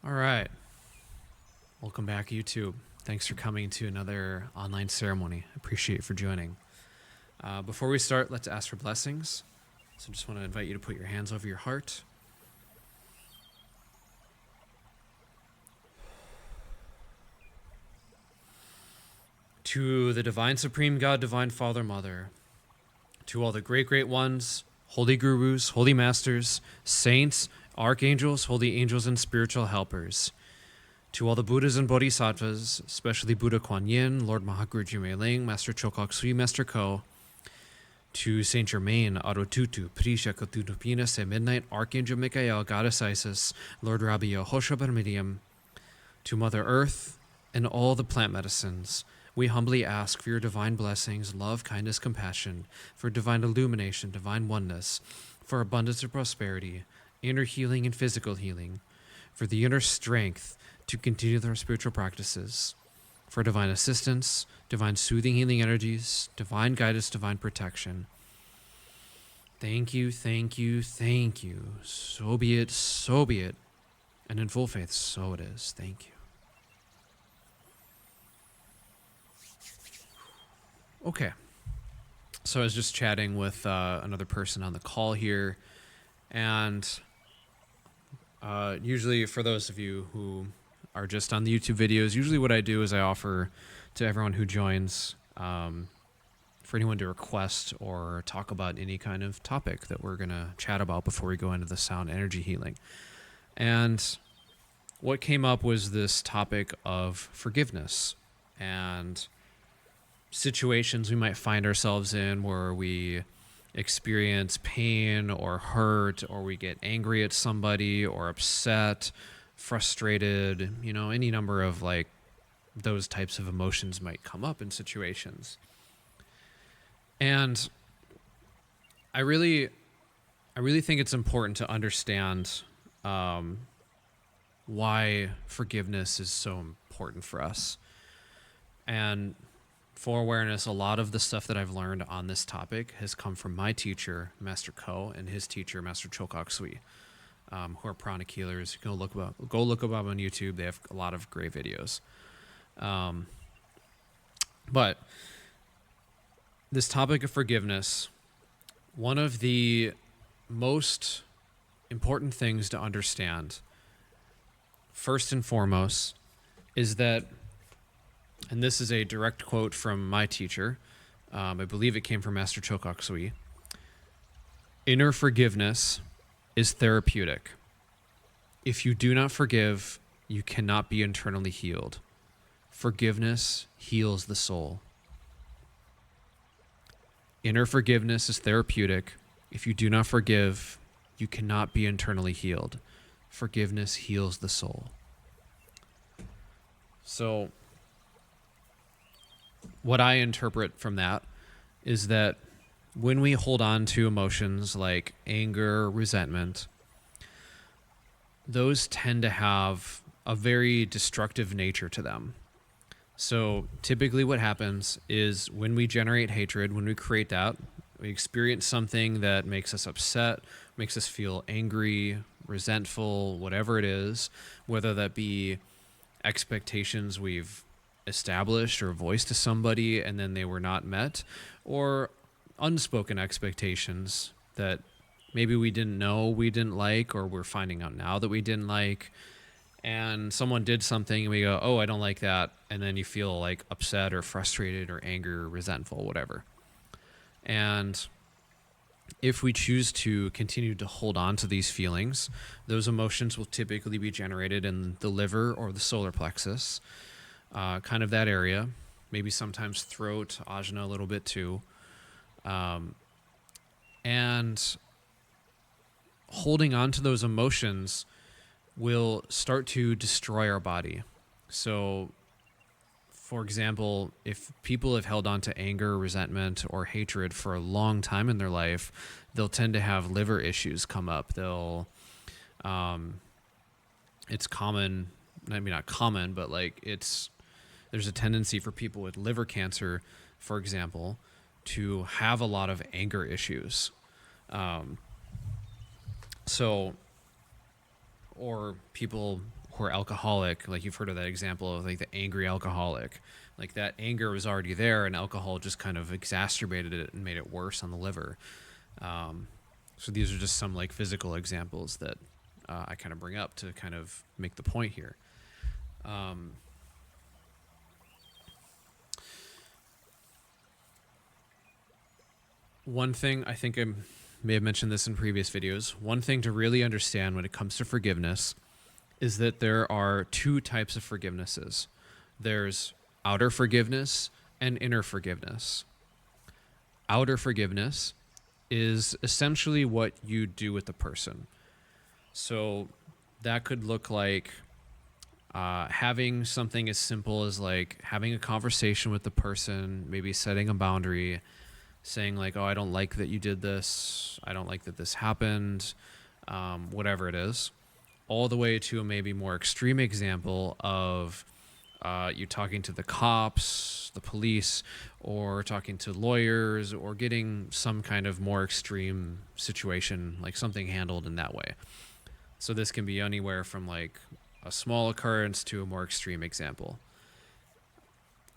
All right. Welcome back, YouTube. Thanks for coming to another online ceremony. I appreciate you for joining. Before we start, let's ask for blessings. So just want to invite you to put your hands over your heart. To the Divine Supreme God, Divine Father, Mother, to all the great ones, holy gurus, holy masters, saints, archangels, holy angels, and spiritual helpers, to all the Buddhas and Bodhisattvas, especially Buddha Kuan Yin, Lord Mahaguruji Mei-ling, Master Chokok Sui, Master Ko, to Saint Germain, Arotutu, Prisha Kotutupina, Se Midnight, Archangel Michael, Goddess Isis, Lord Rabbi Hosha Barmidium, to Mother Earth and all the plant medicines, we humbly ask for your divine blessings, love, kindness, compassion, for divine illumination, divine oneness, for abundance of prosperity, inner healing and physical healing, for the inner strength to continue with our spiritual practices, for divine assistance, divine soothing healing energies, divine guidance, divine protection. Thank you, thank you, thank you. So be it, so be it. And in full faith, so it is. Thank you. Okay. So I was just chatting with another person on the call here, and usually for those of you who are just on the YouTube videos, usually what I do is I offer to everyone who joins for anyone to request or talk about any kind of topic that we're going to chat about before we go into the sound energy healing. And what came up was this topic of forgiveness and situations we might find ourselves in where we experience pain or hurt, or we get angry at somebody or upset, frustrated, any number of like those types of emotions might come up in situations. And I really think it's important to understand why forgiveness is so important for us. And for awareness, a lot of the stuff that I've learned on this topic has come from my teacher, Master Ko, and his teacher, Master Chokok Sui, who are pranic healers. Go look them up on YouTube. They have a lot of great videos. But this topic of forgiveness, one of the most important things to understand, first and foremost, is that, and this is a direct quote from my teacher, I believe it came from Master Chokok Sui, inner forgiveness is therapeutic. If you do not forgive, you cannot be internally healed. Forgiveness heals the soul. Inner forgiveness is therapeutic. If you do not forgive, you cannot be internally healed. Forgiveness heals the soul. So, what I interpret from that is that when we hold on to emotions like anger, resentment, those tend to have a very destructive nature to them. So typically what happens is when we generate hatred, when we create that, we experience something that makes us upset, makes us feel angry, resentful, whatever it is, whether that be expectations we've established or voiced to somebody and then they were not met, or unspoken expectations that maybe we didn't know we didn't like, or we're finding out now that we didn't like, and someone did something and we go, oh, I don't like that, and then you feel like upset or frustrated or angry or resentful, whatever. And if we choose to continue to hold on to these feelings, those emotions will typically be generated in the liver or the solar plexus, kind of that area, maybe sometimes throat, ajna a little bit too. And holding on to those emotions will start to destroy our body. So, for example, if people have held on to anger, resentment, or hatred for a long time in their life, they'll tend to have liver issues come up. It's common, I mean, not common, but like there's a tendency for people with liver cancer, for example, to have a lot of anger issues. Or people hardcore alcoholic, like you've heard of that example of like the angry alcoholic, like that anger was already there and alcohol just kind of exacerbated it and made it worse on the liver. So these are just some like physical examples that I kind of bring up to kind of make the point here. One thing, I think I may have mentioned this in previous videos, one thing to really understand when it comes to forgiveness is that there are two types of forgivenesses. There's outer forgiveness and inner forgiveness. Outer forgiveness is essentially what you do with the person. So that could look like having something as simple as like having a conversation with the person, maybe setting a boundary, saying like, oh, I don't like that you did this. I don't like that this happened, whatever it is. All the way to a maybe more extreme example of you talking to the cops, the police, or talking to lawyers, or getting some kind of more extreme situation, like something handled in that way. So this can be anywhere from like a small occurrence to a more extreme example.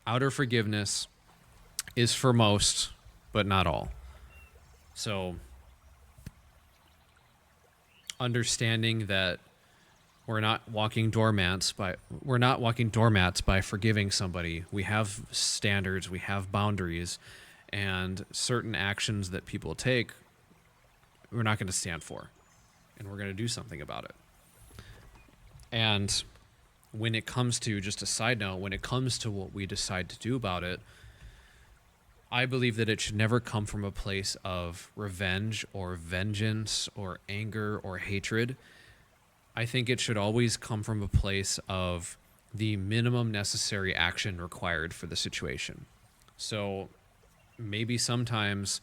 Outer forgiveness is for most, but not all. So understanding that we're not walking doormats by forgiving somebody. We have standards, we have boundaries, and certain actions that people take, we're not going to stand for, and we're going to do something about it. And when it comes to, just a side note, when it comes to what we decide to do about it, I believe that it should never come from a place of revenge or vengeance or anger or hatred. I think it should always come from a place of the minimum necessary action required for the situation. So maybe sometimes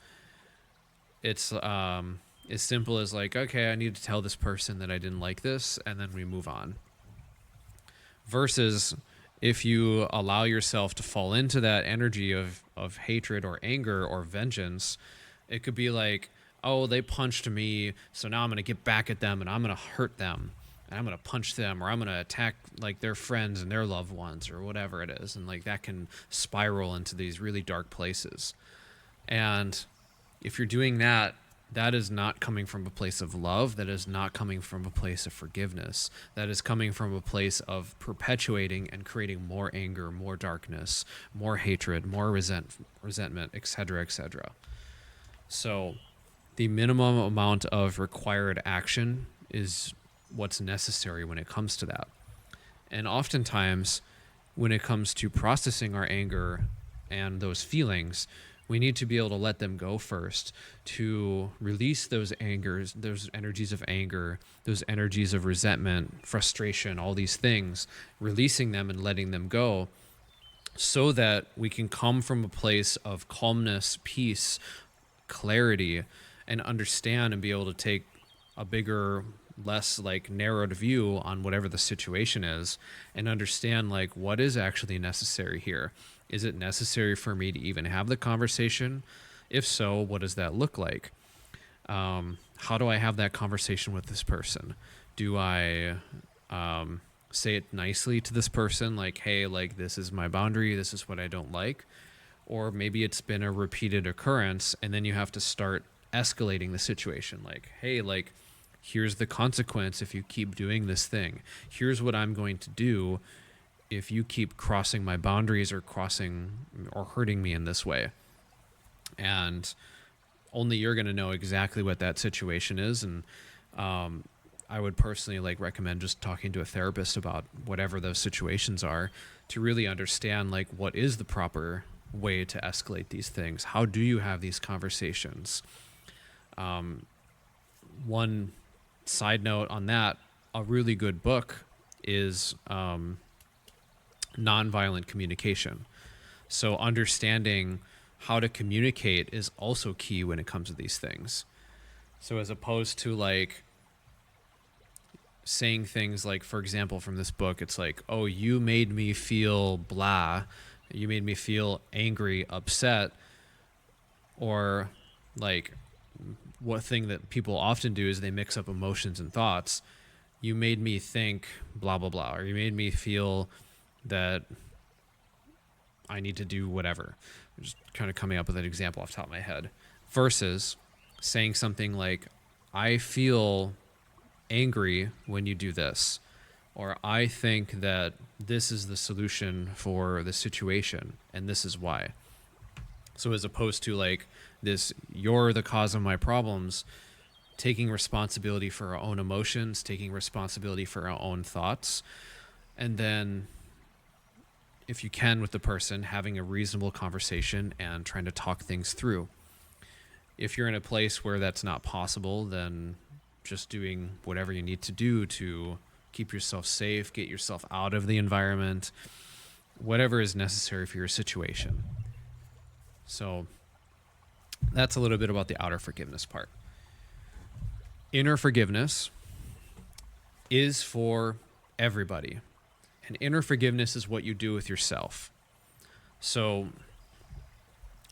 it's as simple as like, okay, I need to tell this person that I didn't like this, and then we move on. Versus if you allow yourself to fall into that energy of hatred or anger or vengeance, it could be like, oh, they punched me, so now I'm going to get back at them and I'm going to hurt them. And I'm going to punch them, or I'm going to attack like their friends and their loved ones, or whatever it is. And like that can spiral into these really dark places. And if you're doing that, that is not coming from a place of love. That is not coming from a place of forgiveness. That is coming from a place of perpetuating and creating more anger, more darkness, more hatred, more resentment, etc., etc. So the minimum amount of required action is what's necessary when it comes to that. And oftentimes, when it comes to processing our anger and those feelings, we need to be able to let them go first, to release those angers, those energies of anger, those energies of resentment, frustration, all these things, releasing them and letting them go, so that we can come from a place of calmness, peace, clarity, and understand and be able to take a bigger, less like narrowed view on whatever the situation is, and understand like what is actually necessary here. Is it necessary for me to even have the conversation? If so, what does that look like? How do I have that conversation with this person? Do I say it nicely to this person, like, hey, like this is my boundary, this is what I don't like? Or maybe it's been a repeated occurrence, and then you have to start escalating the situation, like, hey, like, here's the consequence if you keep doing this thing. Here's what I'm going to do if you keep crossing my boundaries or hurting me in this way. And only you're going to know exactly what that situation is. And I would personally like recommend just talking to a therapist about whatever those situations are, to really understand like what is the proper way to escalate these things. How do you have these conversations? One side note on that, a really good book is nonviolent communication. So understanding how to communicate is also key when it comes to these things. So as opposed to like saying things like, for example, from this book, it's like, oh, you made me feel blah, you made me feel angry, upset, or like what thing that people often do is they mix up emotions and thoughts. you made me think blah, blah, blah, or you made me feel that I need to do whatever. I'm just kind of coming up with an example off the top of my head. Versus saying something like, I feel angry when you do this, or I think that this is the solution for the situation and this is why. So as opposed to like this, you're the cause of my problems, taking responsibility for our own emotions, taking responsibility for our own thoughts, and then if you can with the person, having a reasonable conversation and trying to talk things through. If you're in a place where that's not possible, then just doing whatever you need to do to keep yourself safe, get yourself out of the environment, whatever is necessary for your situation. So that's a little bit about the outer forgiveness part. Inner forgiveness is for everybody. And inner forgiveness is what you do with yourself. So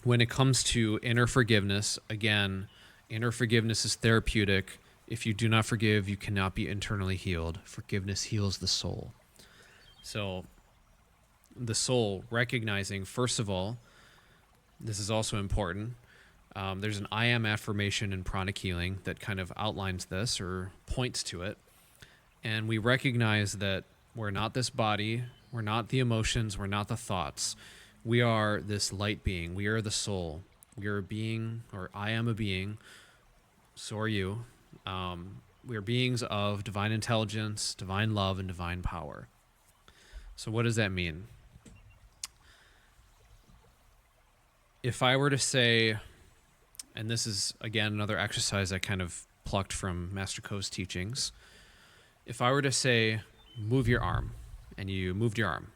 when it comes to inner forgiveness, again, inner forgiveness is therapeutic. If you do not forgive, you cannot be internally healed. Forgiveness heals the soul. So the soul recognizing, first of all, this is also important. There's an I am affirmation in pranic healing that kind of outlines this or points to it. And we recognize that we're not this body, we're not the emotions, we're not the thoughts. We are this light being. We are the soul. We are a being, or I am a being. So are you. We are beings of divine intelligence, divine love, and divine power. So what does that mean? If I were to say, and this is, again, another exercise I kind of plucked from Master Ko's teachings. If I were to say, move your arm, and you moved your arm.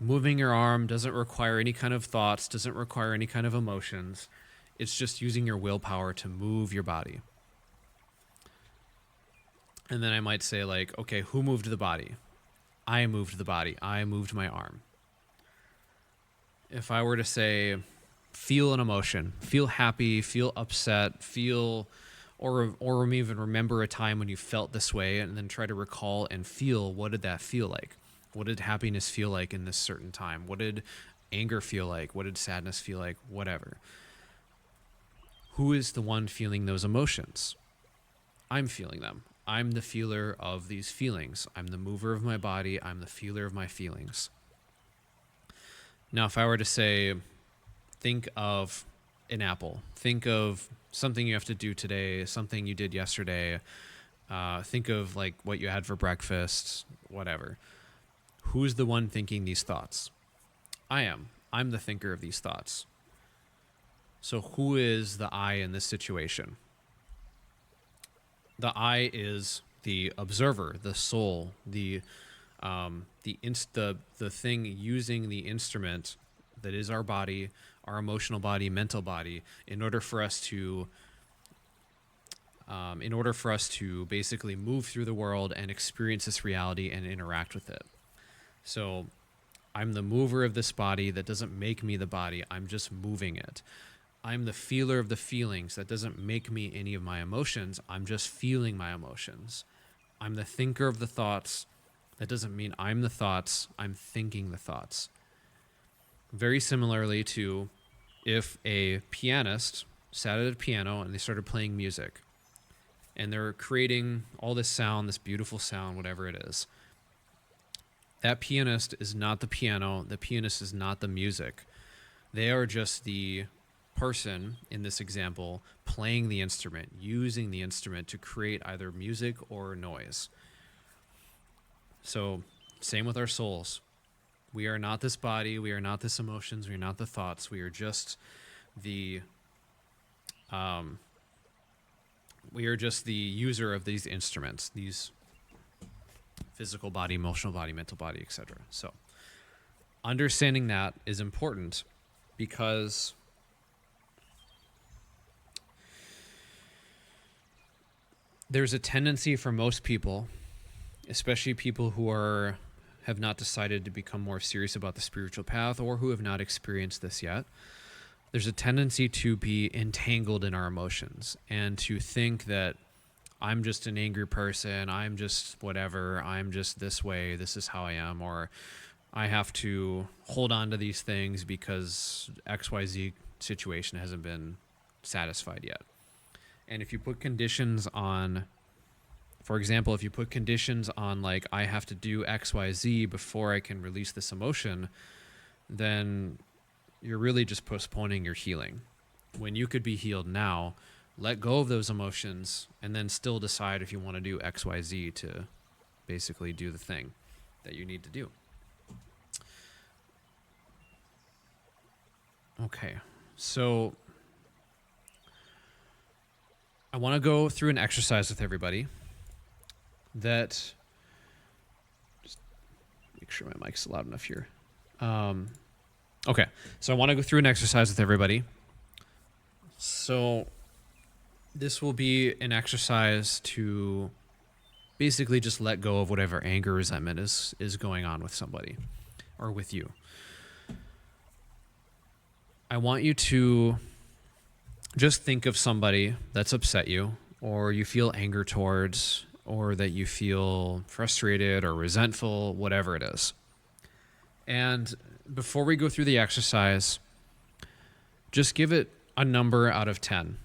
Moving your arm doesn't require any kind of thoughts, doesn't require any kind of emotions. It's just using your willpower to move your body. And then I might say like, okay, who moved the body? I moved the body. I moved my arm. If I were to say, feel an emotion, feel happy, feel upset, feel, or even remember a time when you felt this way, and then try to recall and feel, what did that feel like? What did happiness feel like in this certain time? What did anger feel like? What did sadness feel like? Whatever. Who is the one feeling those emotions? I'm feeling them. I'm the feeler of these feelings. I'm the mover of my body. I'm the feeler of my feelings. Now, if I were to say, think of an apple. Think of something you have to do today, something you did yesterday. Think of like what you had for breakfast, whatever. Who's the one thinking these thoughts? I am. I'm the thinker of these thoughts. So who is the I in this situation? The I is the observer, the soul, the thing using the instrument that is our body, our emotional body, mental body, in order for us to basically move through the world and experience this reality and interact with it. So I'm the mover of this body. That doesn't make me the body. I'm just moving it. I'm the feeler of the feelings. That doesn't make me any of my emotions. I'm just feeling my emotions. I'm the thinker of the thoughts. That doesn't mean I'm the thoughts. I'm thinking the thoughts. Very similarly to if a pianist sat at a piano and they started playing music and they're creating all this sound, this beautiful sound, whatever it is. That pianist is not the piano. The pianist is not the music. They are just the person in this example playing the instrument, using the instrument to create either music or noise. So same with our souls. We are not this body. We are not this emotions. We are not the thoughts. We are just the user of these instruments, these physical body, emotional body, mental body, etc. So understanding that is important because there's a tendency for most people, especially people who have not decided to become more serious about the spiritual path or who have not experienced this yet. There's a tendency to be entangled in our emotions and to think that I'm just an angry person. I'm just whatever. I'm just this way. This is how I am. Or I have to hold on to these things because XYZ situation hasn't been satisfied yet. And if you put conditions on, for example, if you put conditions on like, I have to do XYZ before I can release this emotion, then you're really just postponing your healing. When you could be healed now, let go of those emotions, and then still decide if you want to do XYZ to basically do the thing that you need to do. Okay, so I want to go through an exercise with everybody that, just make sure my mic's loud enough here. Okay, so I want to go through an exercise with everybody. So this will be an exercise to basically just let go of whatever anger, resentment is going on with somebody or with you. I want you to just think of somebody that's upset you, or you feel anger towards, or that you feel frustrated or resentful, whatever it is. And before we go through the exercise, just give it a number out of 10.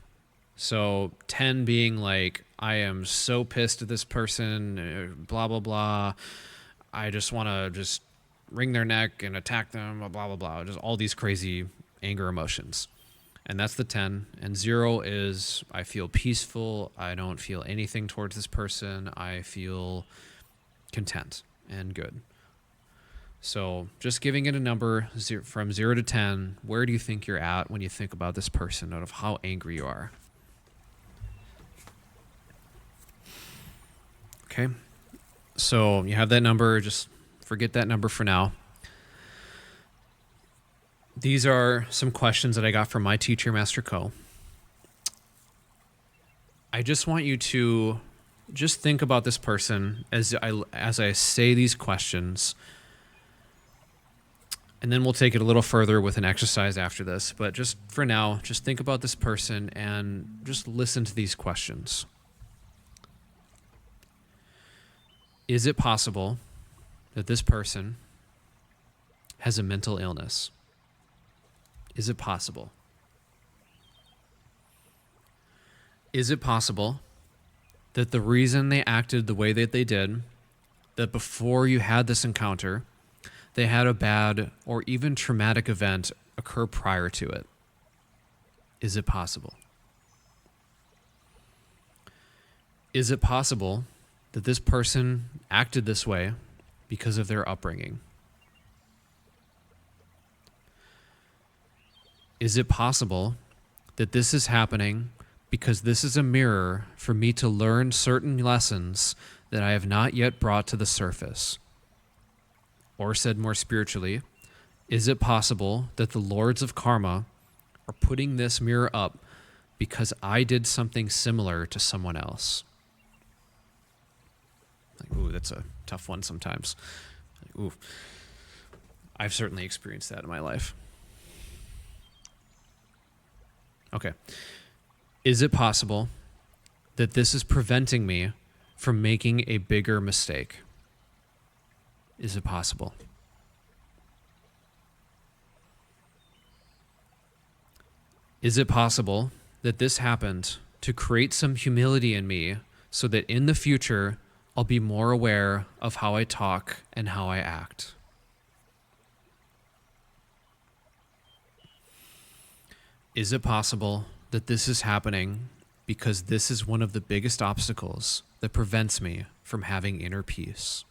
So 10 being like, I am so pissed at this person, blah, blah, blah. I just want to just wring their neck and attack them, blah, blah, blah. Just all these crazy anger emotions. And that's the 10. And 0 is I feel peaceful. I don't feel anything towards this person. I feel content and good. So just giving it a number from 0 to 10, where do you think you're at when you think about this person, out of how angry you are? Okay. So you have that number. Just forget that number for now. These are some questions that I got from my teacher, Master Co. I just want you to just think about this person as I say these questions. And then we'll take it a little further with an exercise after this. But just for now, just think about this person and just listen to these questions. Is it possible that this person has a mental illness? Is it possible? Is it possible that the reason they acted the way that they did, that before you had this encounter, they had a bad or even traumatic event occur prior to it? Is it possible? Is it possible that this person acted this way because of their upbringing? Is it possible that this is happening because this is a mirror for me to learn certain lessons that I have not yet brought to the surface? Or said more spiritually, is it possible that the lords of karma are putting this mirror up because I did something similar to someone else? Like, ooh, that's a tough one sometimes. Like, ooh, I've certainly experienced that in my life. Okay. Is it possible that this is preventing me from making a bigger mistake? Is it possible? Is it possible that this happened to create some humility in me so that in the future I'll be more aware of how I talk and how I act? Is it possible that this is happening because this is one of the biggest obstacles that prevents me from having inner peace?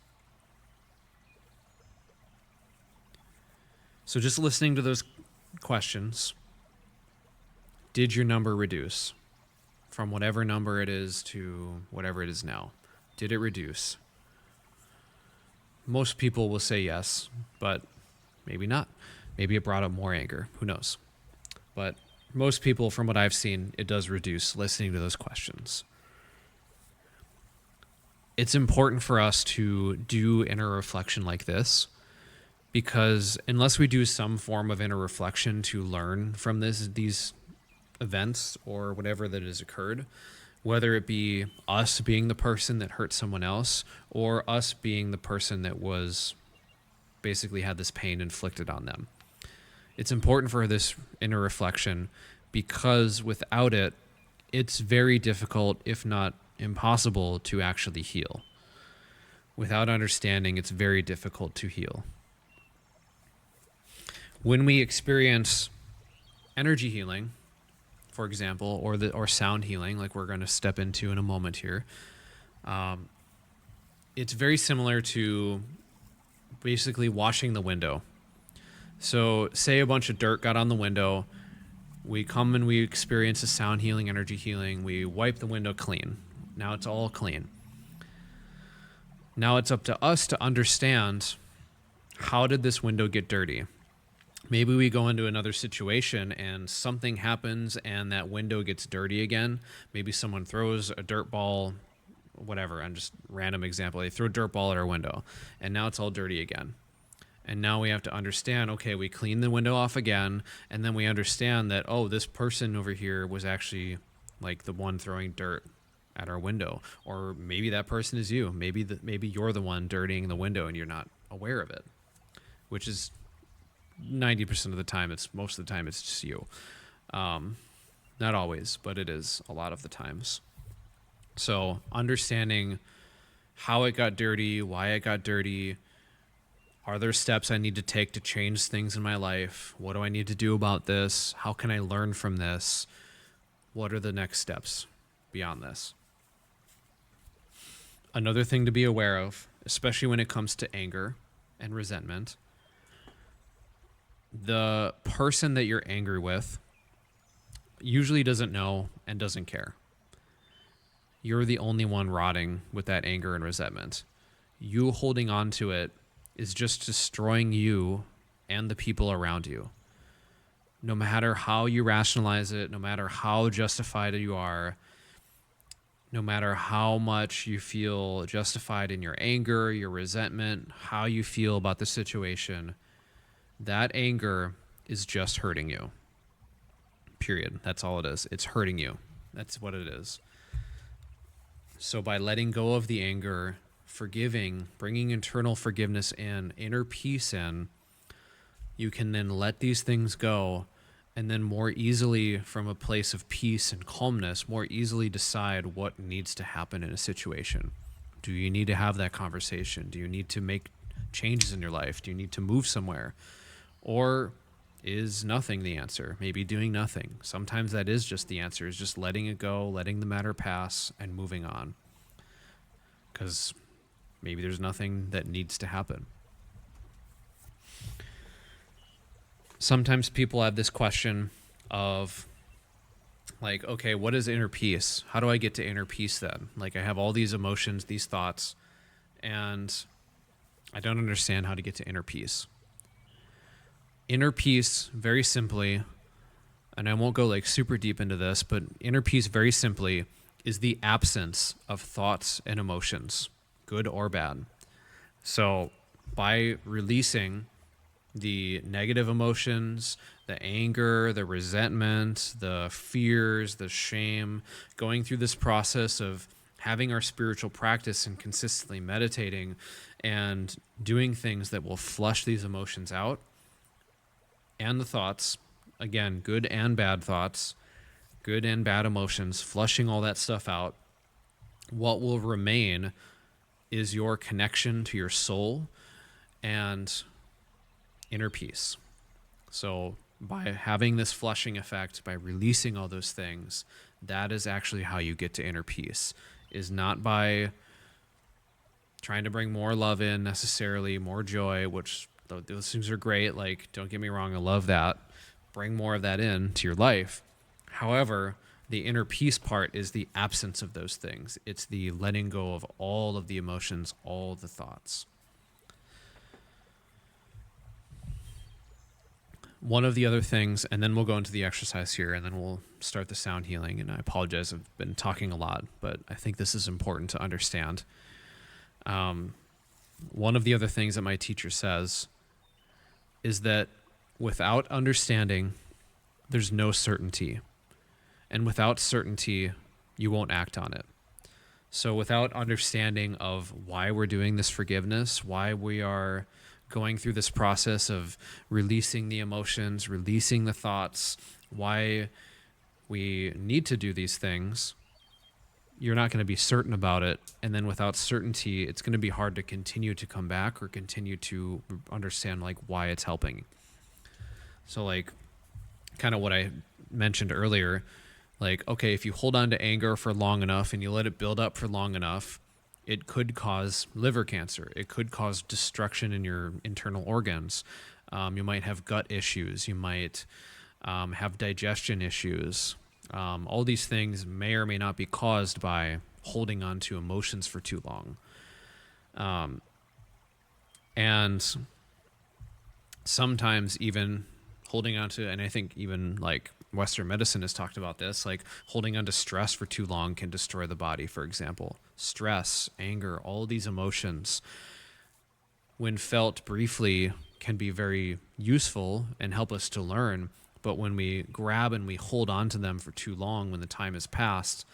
So just listening to those questions, did your number reduce from whatever number it is to whatever it is now? Did it reduce? Most people will say yes, but maybe not. Maybe it brought up more anger. Who knows? But most people, from what I've seen, it does reduce listening to those questions. It's important for us to do inner reflection like this, because unless we do some form of inner reflection to learn from these events or whatever that has occurred, whether it be us being the person that hurt someone else or us being the person that was basically had this pain inflicted on them. It's important for this inner reflection because without it, it's very difficult, if not impossible, to actually heal. Without understanding, it's very difficult to heal. When we experience energy healing, for example, or sound healing, like we're going to step into in a moment here, it's very similar to basically washing the window. So say a bunch of dirt got on the window. We come and we experience a sound healing, energy healing. We wipe the window clean. Now it's all clean. Now it's up to us to understand, how did this window get dirty? Maybe we go into another situation and something happens and that window gets dirty again. Maybe someone throws a dirt ball, whatever, I'm just random example. They throw a dirt ball at our window and now it's all dirty again. And now we have to understand, okay, we clean the window off again, and then we understand that, oh, this person over here was actually like the one throwing dirt at our window. Or maybe that person is you. Maybe you're the one dirtying the window and you're not aware of it, which is 90% of the time. Most of the time it's just you. Not always, but it is a lot of the times. So understanding how it got dirty, why it got dirty. Are there steps I need to take to change things in my life? What do I need to do about this? How can I learn from this? What are the next steps beyond this? Another thing to be aware of, especially when it comes to anger and resentment, the person that you're angry with usually doesn't know and doesn't care. You're the only one rotting with that anger and resentment. You holding on to it is just destroying you and the people around you. No matter how you rationalize it, no matter how justified you are, no matter how much you feel justified in your anger, your resentment, how you feel about the situation, that anger is just hurting you. Period. That's all it is. It's hurting you. That's what it is. So by letting go of the anger, forgiving, bringing internal forgiveness in, inner peace in, you can then let these things go and then more easily, from a place of peace and calmness, more easily decide what needs to happen in a situation. Do you need to have that conversation? Do you need to make changes in your life? Do you need to move somewhere? Or is nothing the answer? Maybe doing nothing. Sometimes that is just the answer, is just letting it go, letting the matter pass, and moving on. Because maybe there's nothing that needs to happen. Sometimes people have this question of, like, okay, what is inner peace? How do I get to inner peace then? Like, I have all these emotions, these thoughts, and I don't understand how to get to inner peace. Inner peace, very simply, and I won't go like super deep into this, but inner peace, very simply, is the absence of thoughts and emotions, good or bad. So by releasing the negative emotions, the anger, the resentment, the fears, the shame, going through this process of having our spiritual practice and consistently meditating and doing things that will flush these emotions out, and the thoughts, again, good and bad thoughts, good and bad emotions, flushing all that stuff out, what will remain is your connection to your soul and inner peace. So by having this flushing effect, by releasing all those things, that is actually how you get to inner peace, is not by trying to bring more love in necessarily, more joy, which those things are great. Like, don't get me wrong, I love that. Bring more of that in to your life. However, the inner peace part is the absence of those things. It's the letting go of all of the emotions, all the thoughts. One of the other things, and then we'll go into the exercise here, and then we'll start the sound healing. And I apologize, I've been talking a lot, but I think this is important to understand. One of the other things that my teacher says is that without understanding, there's no certainty. And without certainty, you won't act on it. So without understanding of why we're doing this forgiveness, why we are going through this process of releasing the emotions, releasing the thoughts, why we need to do these things, you're not going to be certain about it. And then without certainty, it's going to be hard to continue to come back or continue to understand like why it's helping. So like kind of what I mentioned earlier, like, okay, if you hold on to anger for long enough and you let it build up for long enough, it could cause liver cancer. It could cause destruction in your internal organs. You might have gut issues. You might have digestion issues. All these things may or may not be caused by holding on to emotions for too long. And sometimes even holding on to, and I think even like Western medicine has talked about this, like holding on to stress for too long can destroy the body, for example. Stress, anger, all these emotions, when felt briefly, can be very useful and help us to learn. But when we grab and we hold on to them for too long, when the time has passed,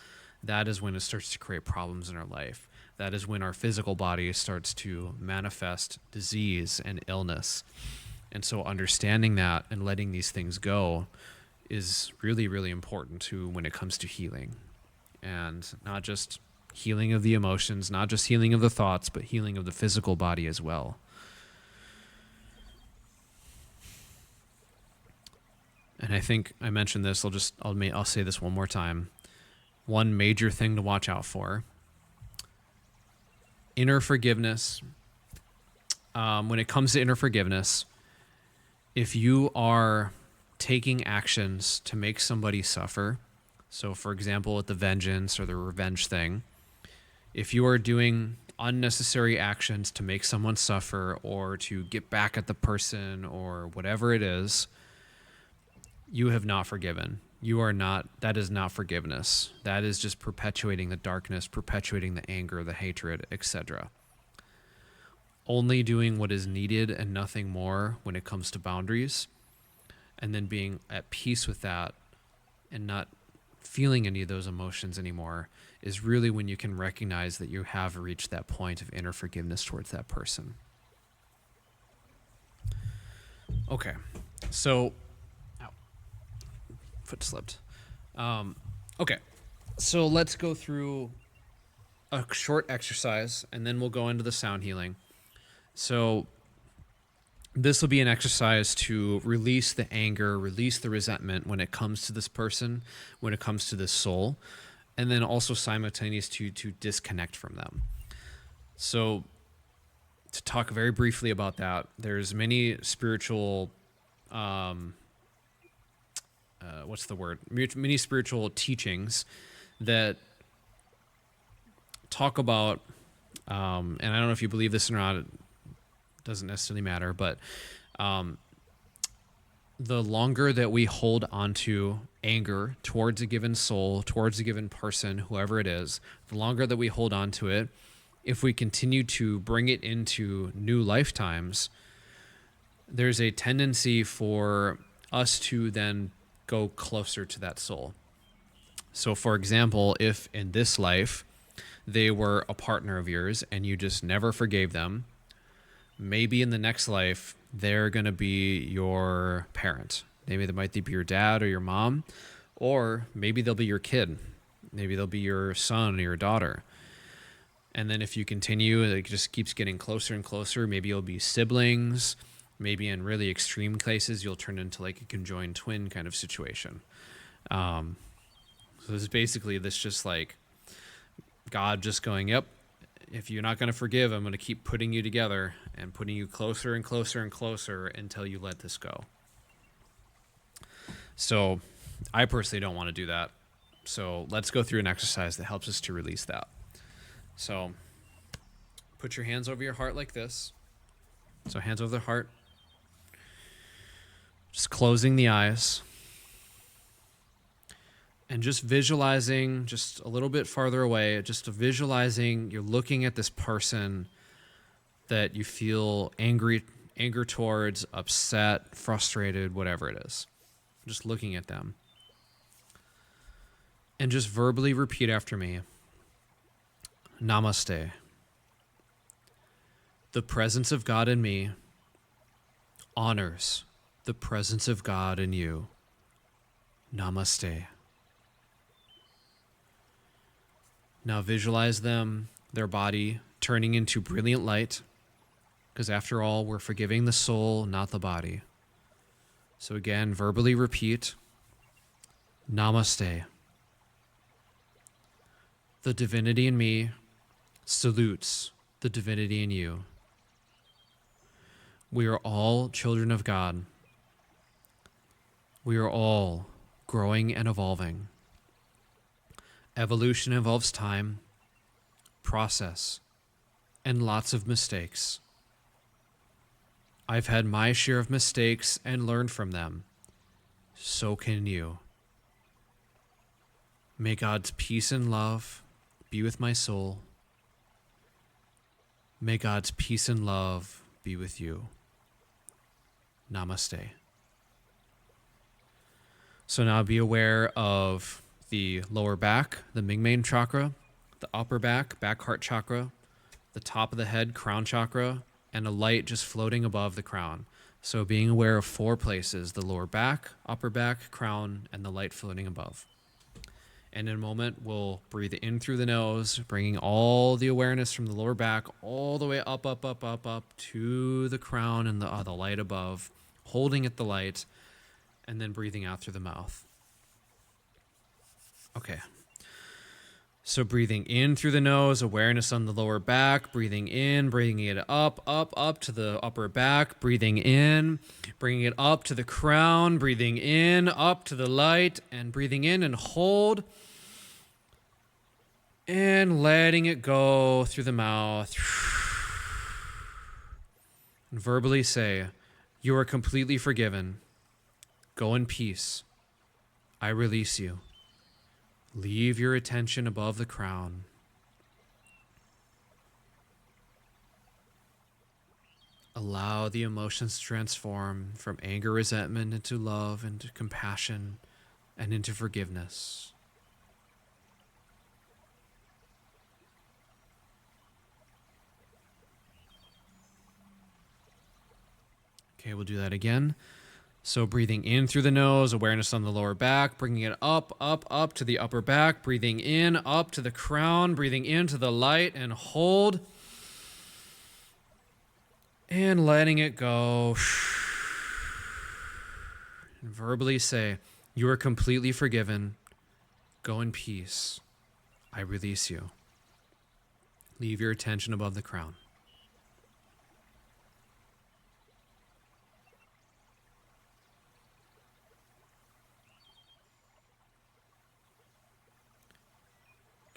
that is when it starts to create problems in our life. That is when our physical body starts to manifest disease and illness. And so understanding that and letting these things go is really, really important to when it comes to healing. And not just healing of the emotions, not just healing of the thoughts, but healing of the physical body as well. And I think I mentioned this, I'll say this one more time. One major thing to watch out for: inner forgiveness. When it comes to inner forgiveness, if you are taking actions to make somebody suffer, so for example, with the vengeance or the revenge thing, if you are doing unnecessary actions to make someone suffer or to get back at the person or whatever it is, you have not forgiven. That is not forgiveness. That is just perpetuating the darkness, perpetuating the anger, the hatred, etc. Only doing what is needed and nothing more when it comes to boundaries, and then being at peace with that and not feeling any of those emotions anymore, is really when you can recognize that you have reached that point of inner forgiveness towards that person. Okay, so, foot slipped. Okay, so let's go through a short exercise and then we'll go into the sound healing. So this will be an exercise to release the anger, release the resentment when it comes to this person, when it comes to this soul, and then also simultaneously to disconnect from them. So to talk very briefly about that, there's many spiritual, many spiritual teachings that talk about, and I don't know if you believe this or not, it doesn't necessarily matter, but the longer that we hold onto anger towards a given soul, towards a given person, whoever it is, the longer that we hold on to it, if we continue to bring it into new lifetimes, there's a tendency for us to then go closer to that soul. So for example, if in this life they were a partner of yours and you just never forgave them, maybe in the next life they're going to be your parent. Maybe they might be your dad or your mom, or maybe they'll be your kid. Maybe they'll be your son or your daughter. And then if you continue, it just keeps getting closer and closer. Maybe you'll be siblings. Maybe in really extreme cases, you'll turn into like a conjoined twin kind of situation. So this is basically this just like God just going, yep, if you're not going to forgive, I'm going to keep putting you together and putting you closer and closer and closer until you let this go. So I personally don't want to do that. So let's go through an exercise that helps us to release that. So put your hands over your heart like this. So hands over the heart. Just closing the eyes. And just visualizing just a little bit farther away, just visualizing you're looking at this person that you feel anger towards, upset, frustrated, whatever it is. Just looking at them. and just verbally repeat after me. Namaste. The presence of God in me honors the presence of God in you. Namaste. Now visualize them, their body, turning into brilliant light, because after all, we're forgiving the soul, not the body. So again, verbally repeat, Namaste. The divinity in me salutes the divinity in you. We are all children of God. We are all growing and evolving. Evolution involves time, process, and lots of mistakes. I've had my share of mistakes and learned from them. So can you. May God's peace and love be with my soul. May God's peace and love be with you. Namaste. So now be aware of the lower back, the Mingmain chakra, the upper back heart chakra, the top of the head, crown chakra, and a light just floating above the crown. So being aware of 4 places, the lower back, upper back, crown, and the light floating above. And in a moment, we'll breathe in through the nose, bringing all the awareness from the lower back all the way up, up, up, up, up to the crown and the light above, holding at the light, and then breathing out through the mouth. Okay. So breathing in through the nose, awareness on the lower back, breathing in, bringing it up, up, up to the upper back, breathing in, bringing it up to the crown, breathing in, up to the light, and breathing in and hold, and letting it go through the mouth. And verbally say, you are completely forgiven. Go in peace. I release you. Leave your attention above the crown. Allow the emotions to transform from anger, resentment into love, into compassion, and into forgiveness. Okay, we'll do that again. So breathing in through the nose, awareness on the lower back, bringing it up, up, up to the upper back, breathing in, up to the crown, breathing into the light, and hold. And letting it go. And verbally say, you are completely forgiven. Go in peace. I release you. Leave your attention above the crown.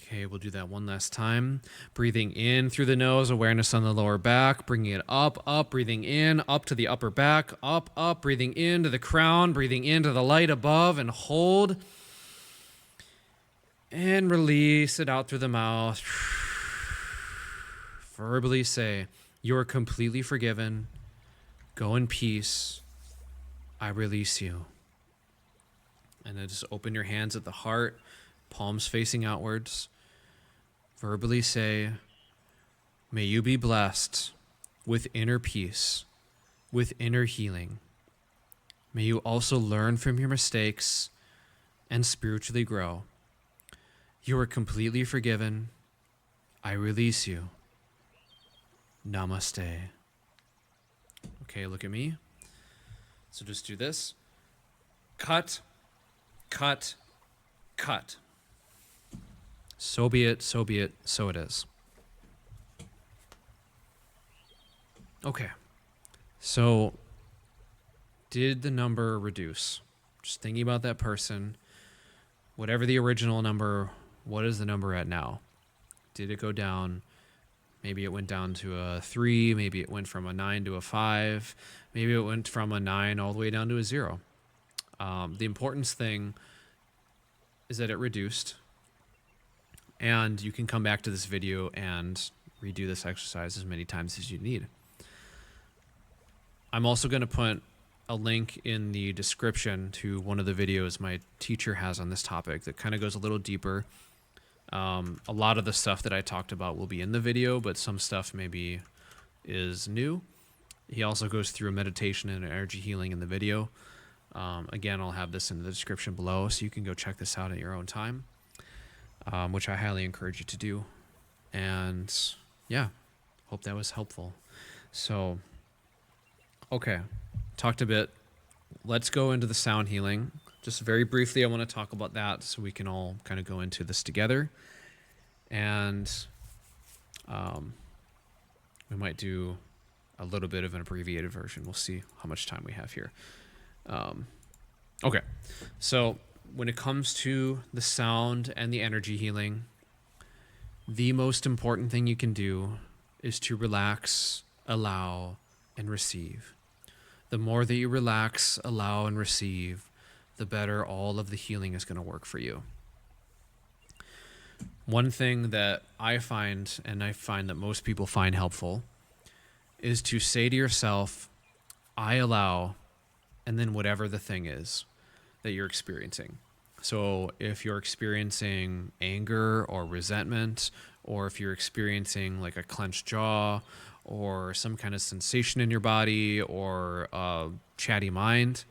Okay, we'll do that one last time. Breathing in through the nose, awareness on the lower back, bringing it up, up, breathing in, up to the upper back, up, up, breathing into the crown, breathing into the light above, and hold. And release it out through the mouth. Verbally say, you are completely forgiven. Go in peace. I release you. And then just open your hands at the heart, palms facing outwards. Verbally say, may you be blessed with inner peace, with inner healing. May you also learn from your mistakes and spiritually grow. You are completely forgiven. I release you. Namaste. Okay, look at me. So just do this. Cut, cut, cut. So be it, so be it, so it is. Okay. So, did the number reduce? Just thinking about that person. Whatever the original number, what is the number at now? Did it go down? Maybe it went down to a 3. Maybe it went from a 9 to a 5. Maybe it went from a 9 all the way down to a 0. The important thing is that it reduced. And you can come back to this video and redo this exercise as many times as you need. I'm also going to put a link in the description to one of the videos my teacher has on this topic that kind of goes a little deeper. A lot of the stuff that I talked about will be in the video, but some stuff maybe is new. He also goes through a meditation and energy healing in the video. Again, I'll have this in the description below, so you can go check this out at your own time, which I highly encourage you to do. And yeah, hope that was helpful. So, okay, talked a bit. Let's go into the sound healing. Just very briefly, I want to talk about that so we can all kind of go into this together. And we might do a little bit of an abbreviated version. We'll see how much time we have here. Okay, so when it comes to the sound and the energy healing, the most important thing you can do is to relax, allow, and receive. The more that you relax, allow, and receive, the better all of the healing is going to work for you. One thing that I find, and I find that most people find helpful, is to say to yourself, I allow, and then whatever the thing is that you're experiencing. So if you're experiencing anger or resentment, or if you're experiencing like a clenched jaw or some kind of sensation in your body or a chatty mind,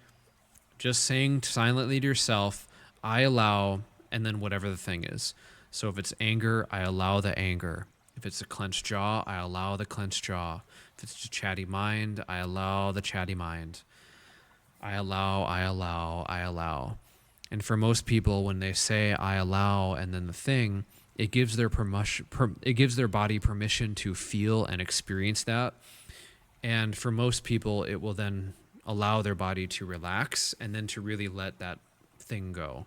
just saying silently to yourself, I allow, and then whatever the thing is. So if it's anger, I allow the anger. If it's a clenched jaw, I allow the clenched jaw. If it's a chatty mind, I allow the chatty mind. I allow, I allow, I allow. And for most people, when they say I allow and then the thing, it gives their body permission to feel and experience that. And for most people, it will then allow their body to relax and then to really let that thing go.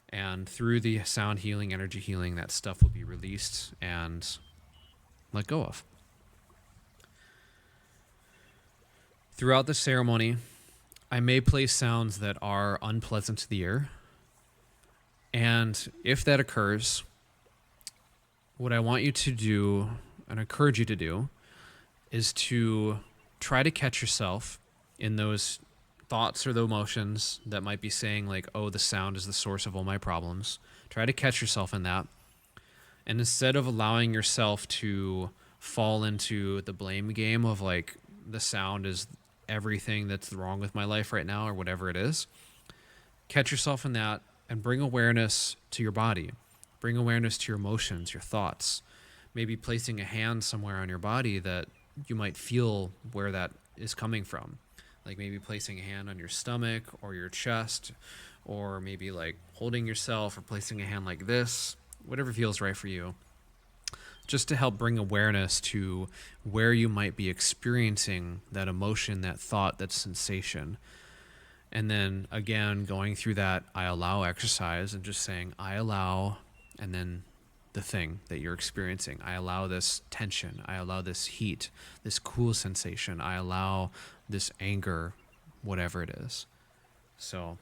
And through the sound healing, energy healing, that stuff will be released and let go of. Throughout the ceremony, I may play sounds that are unpleasant to the ear. And if that occurs, what I want you to do and encourage you to do is to try to catch yourself in those thoughts or the emotions that might be saying like, oh, the sound is the source of all my problems. Try to catch yourself in that. And instead of allowing yourself to fall into the blame game of like, the sound is everything that's wrong with my life right now or whatever it is, catch yourself in that and bring awareness to your body. Bring awareness to your emotions, your thoughts. Maybe placing a hand somewhere on your body that you might feel where that is coming from. Like maybe placing a hand on your stomach or your chest, or maybe like holding yourself or placing a hand like this, whatever feels right for you. Just to help bring awareness to where you might be experiencing that emotion, that thought, that sensation. And then again, going through that I allow exercise and just saying, I allow, and then the thing that you're experiencing. I allow this tension. I allow this heat, this cool sensation. I allow this anger, whatever it is. So,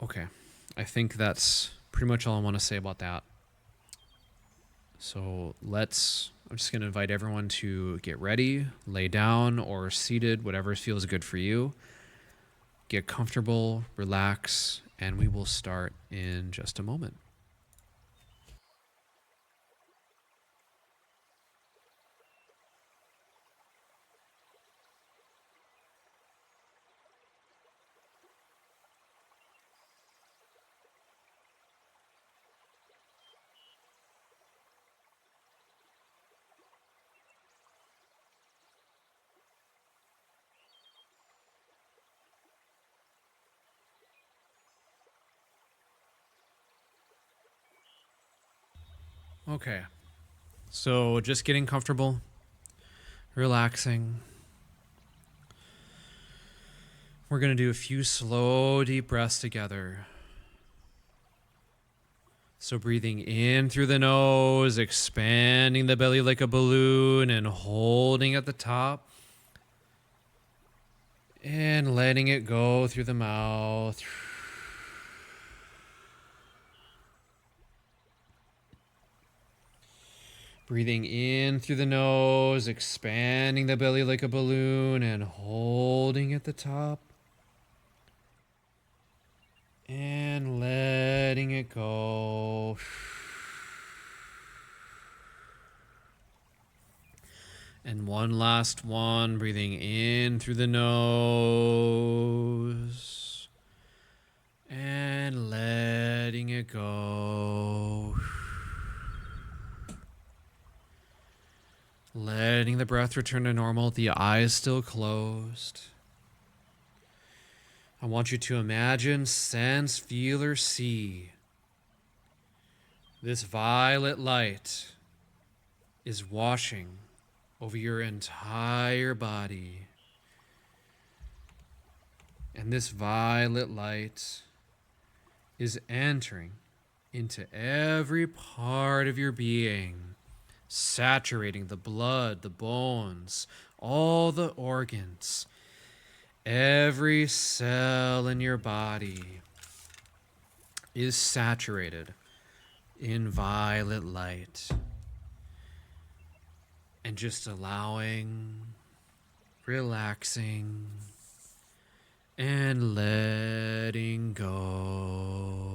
okay. I think that's pretty much all I want to say about that. So I'm just going to invite everyone to get ready, lay down or seated, whatever feels good for you. Get comfortable, relax, and we will start in just a moment. Okay, so just getting comfortable, relaxing. We're going to do a few slow, deep breaths together. So breathing in through the nose, expanding the belly like a balloon and holding at the top. And letting it go through the mouth. Breathing in through the nose, expanding the belly like a balloon and holding at the top. And letting it go. And one last one, breathing in through the nose and letting it go. Letting the breath return to normal, the eyes still closed. I want you to imagine, sense, feel, or see this violet light is washing over your entire body. And this violet light is entering into every part of your being, saturating the blood, the bones, all the organs, every cell in your body is saturated in violet light. And just allowing, relaxing, and letting go.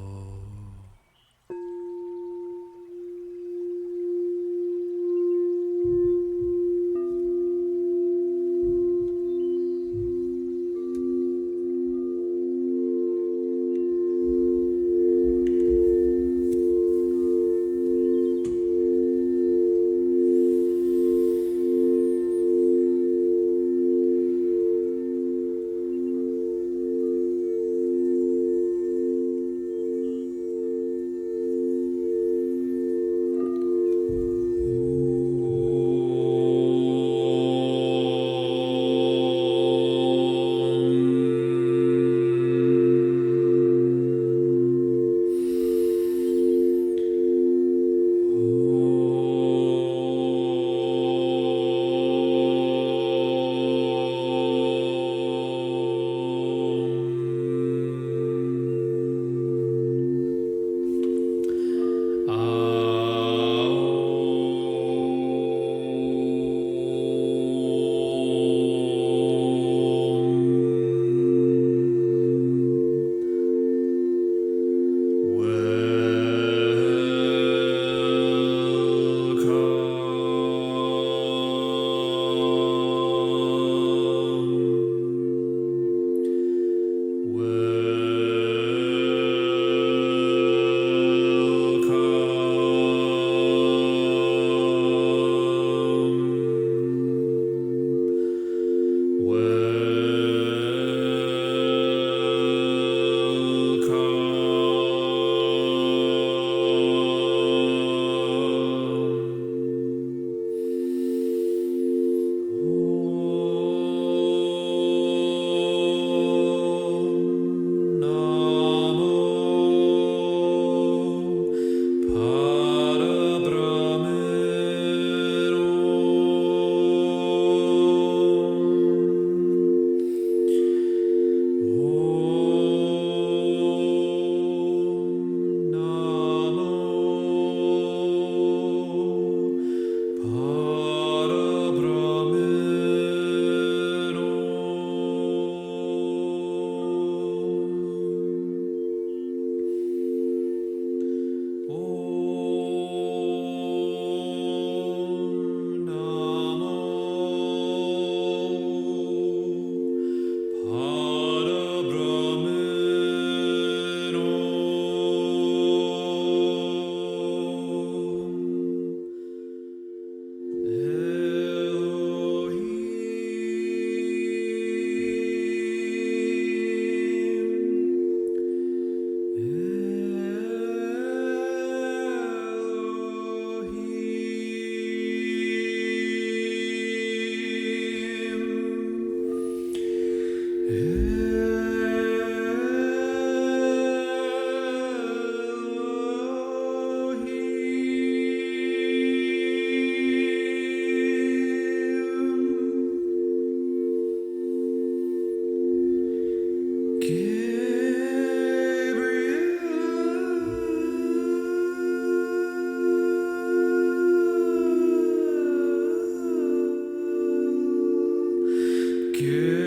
Lord.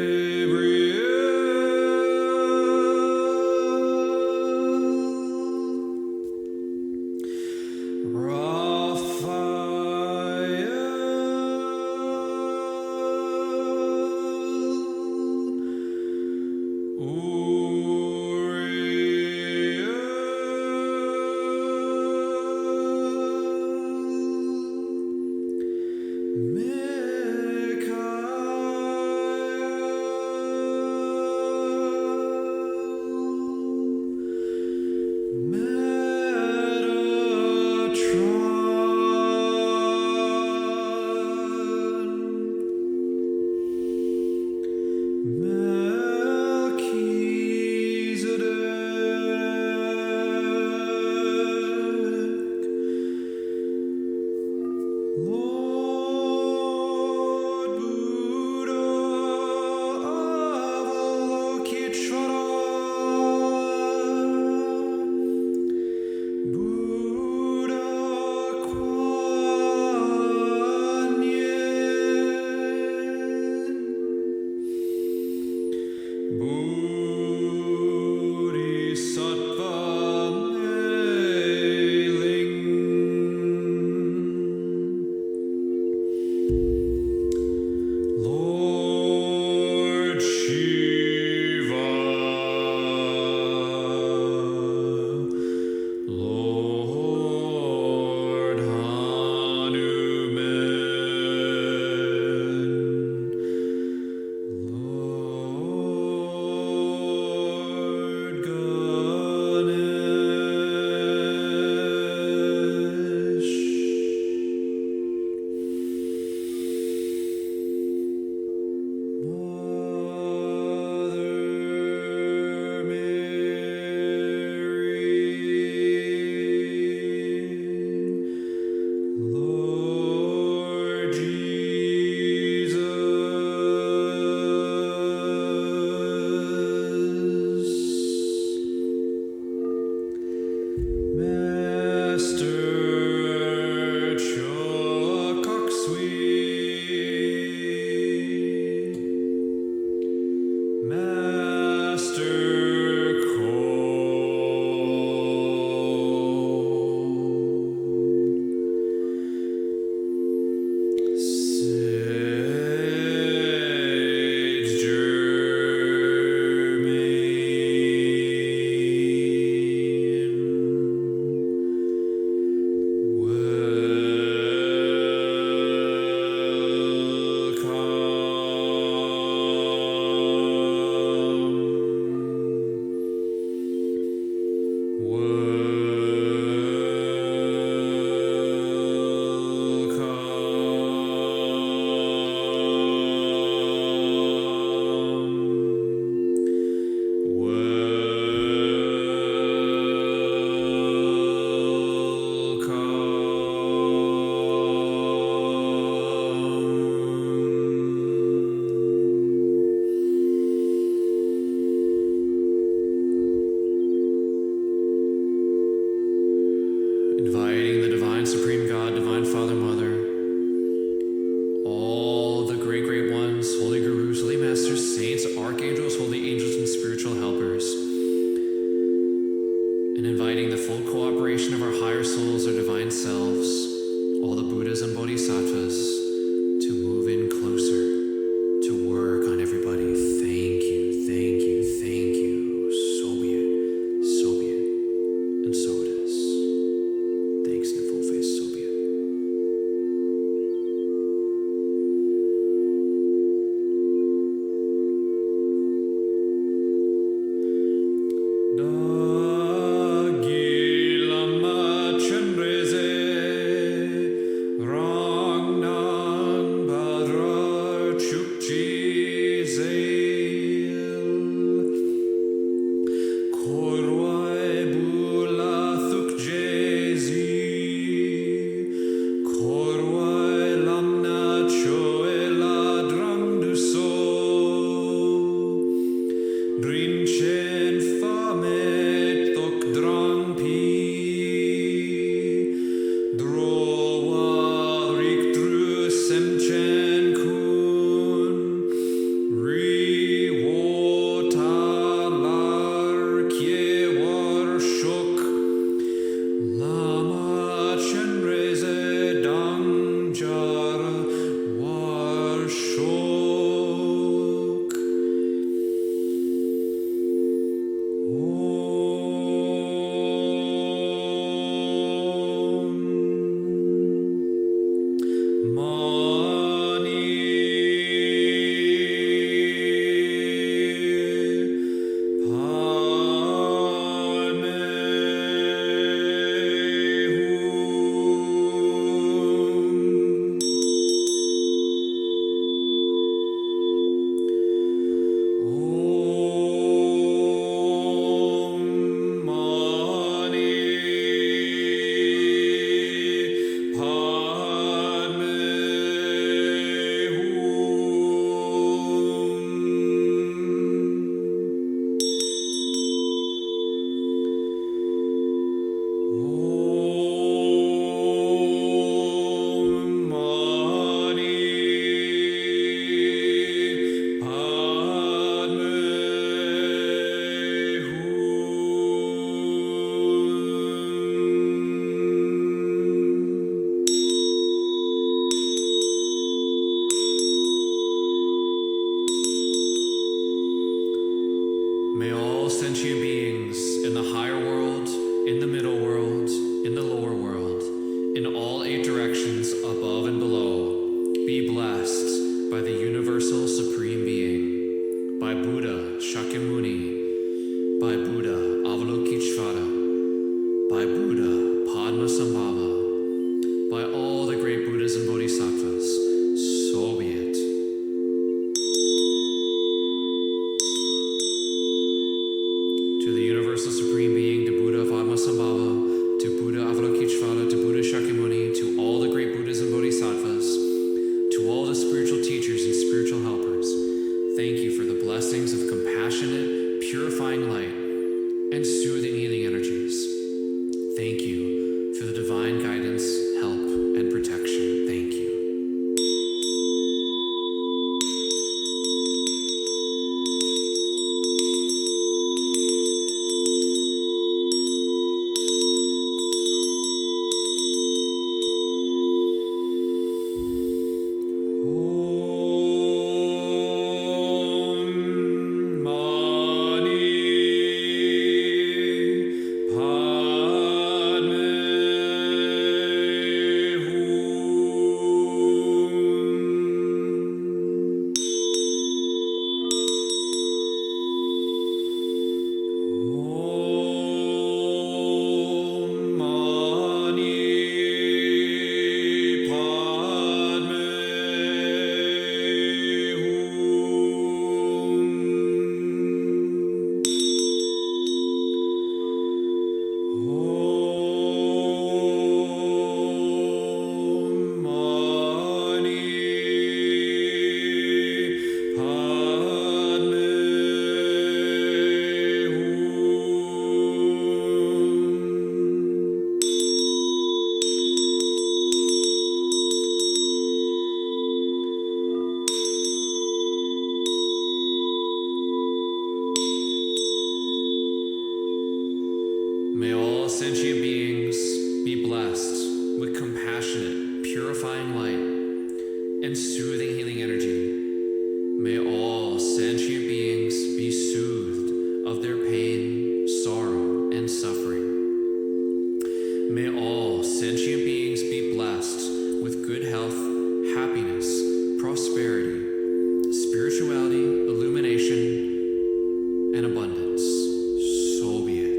May all sentient beings in the higher world, in the middle world, in the lower world, in all 8 directions above and below, be blessed by the universal supreme being, by Buddha Shakyamuni, by Buddha Avalokiteshvara, by Buddha Padma, by all the great Buddhas and Bodhisattvas. So be it. To the universal supreme being, to Buddha Padmasambhava, to Buddha Avalokiteshvara, to Buddha Shakyamuni, to all the great Buddhas and Bodhisattvas, to all the spiritual teachers and spiritual helpers, thank you for the blessings of compassionate, purifying light and soothing healing energies. Thank you for the divine guidance, help, and protection. Thank you. May all sentient beings be blessed with compassionate, purifying light and soothing healing energy. May all sentient beings be soothed of their pain, sorrow, and suffering. May all sentient beings be blessed with good health, happiness, prosperity, spirituality, illumination, and abundance. So be it.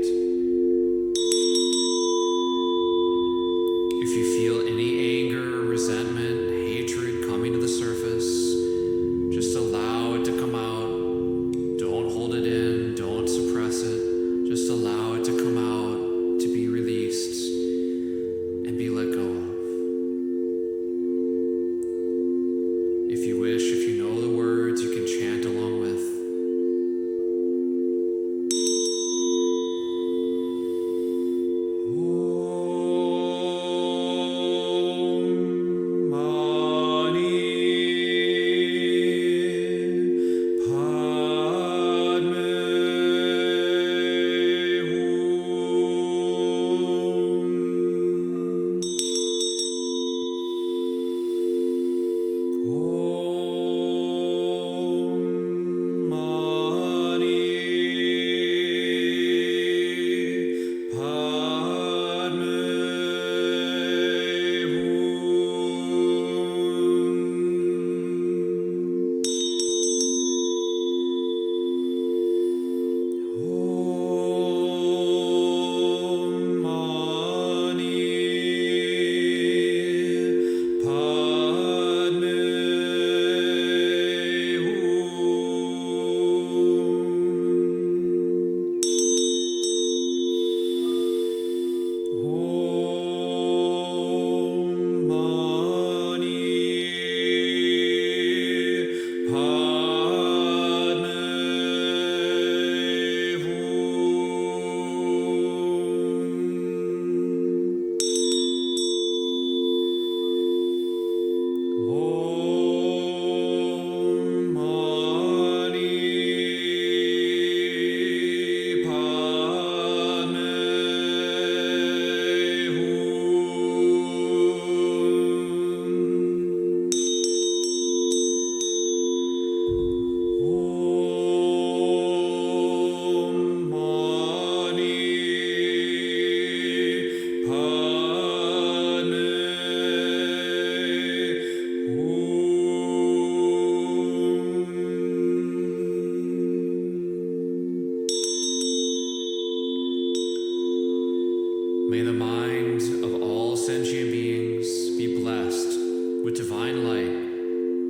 If you feel any anger, resentment, hatred coming to the surface, just allow it to come out. Don't hold it in, don't suppress it. Just allow it to come out, to be released, and be let go of. If you wish, if you know the words, you can chant along with.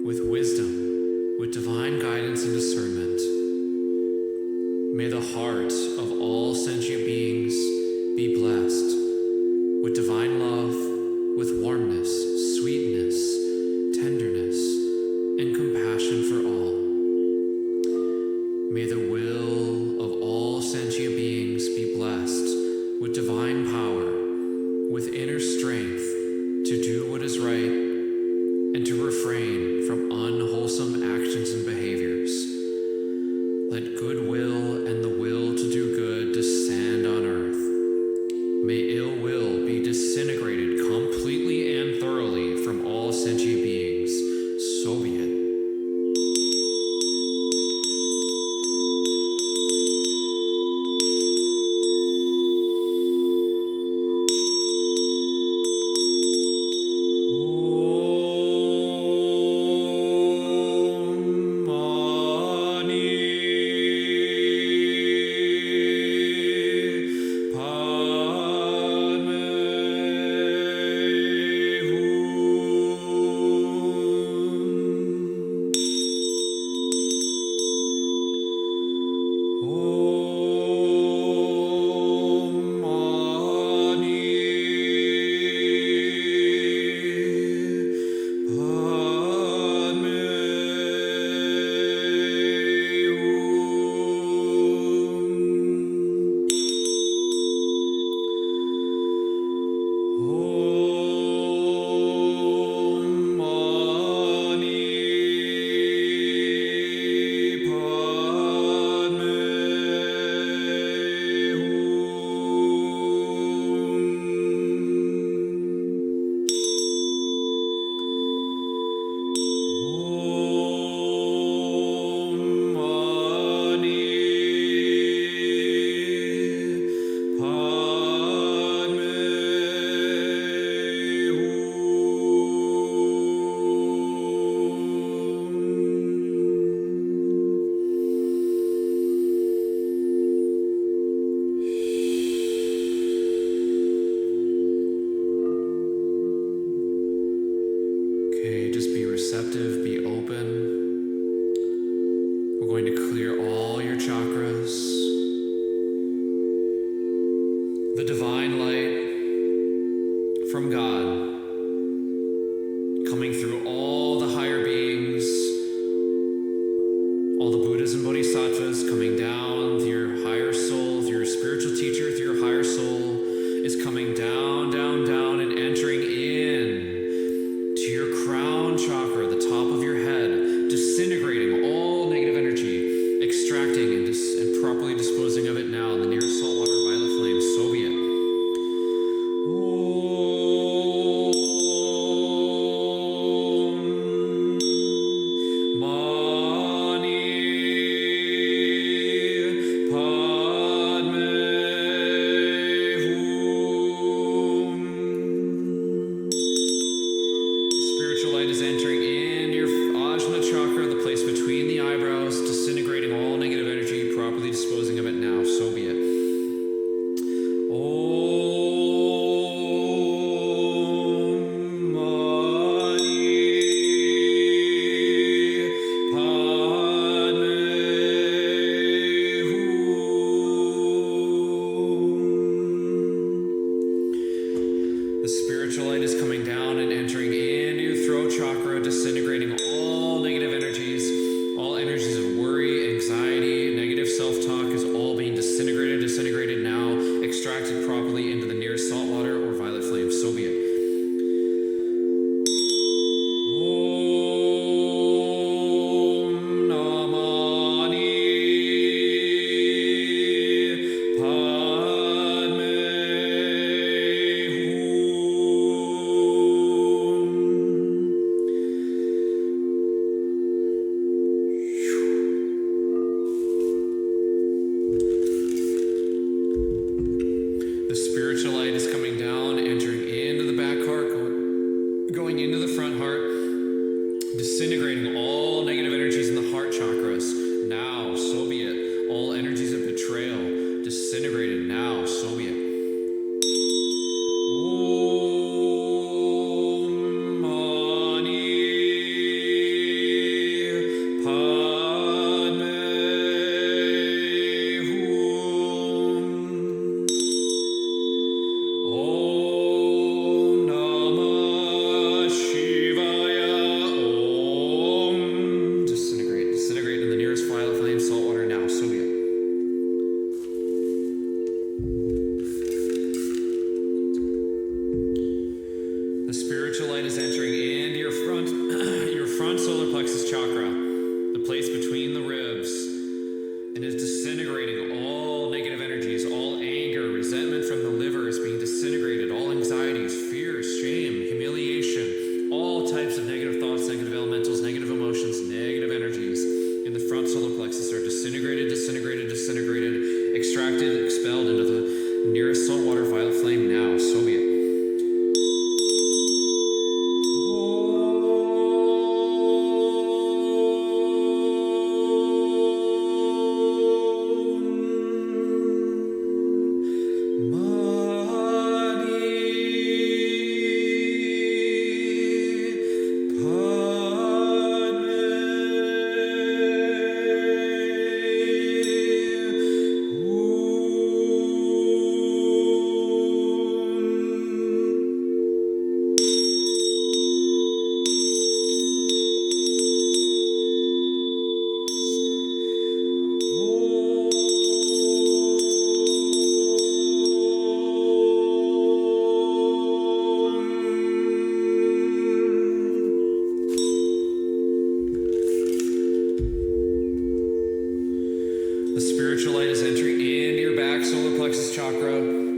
with wisdom, with divine guidance and discernment. May the heart of all sentient beings be blessed with divine love, with warmness, sweetness, tenderness, and compassion for all. May the will of all sentient beings be blessed with divine power, with inner strength to do what is right and to refrain from unwholesome actions and behaviors. Let goodwill and the will to do good descend on earth. May ill will be disintegrated completely and thoroughly from all sentient beings. So be it. Just be receptive, be open. We're going to clear all your chakras. The divine light from God coming through all the higher beings, all the Buddhas and Bodhisattvas coming down through your higher soul, through your spiritual teacher, through your higher soul, is coming down, down, down, and entering in to your crown chakra, the top of your head, disintegrating all negative energy, extracting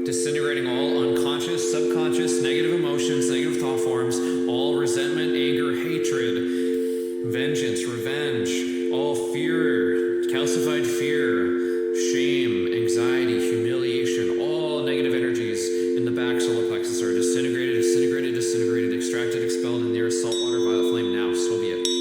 disintegrating all unconscious, subconscious, negative emotions, negative thought forms, all resentment, anger, hatred, vengeance, revenge, all fear, calcified fear, shame, anxiety, humiliation, all negative energies in the back solar plexus are disintegrated, disintegrated, disintegrated, extracted, expelled in the nearest saltwater violet flame now. So be it.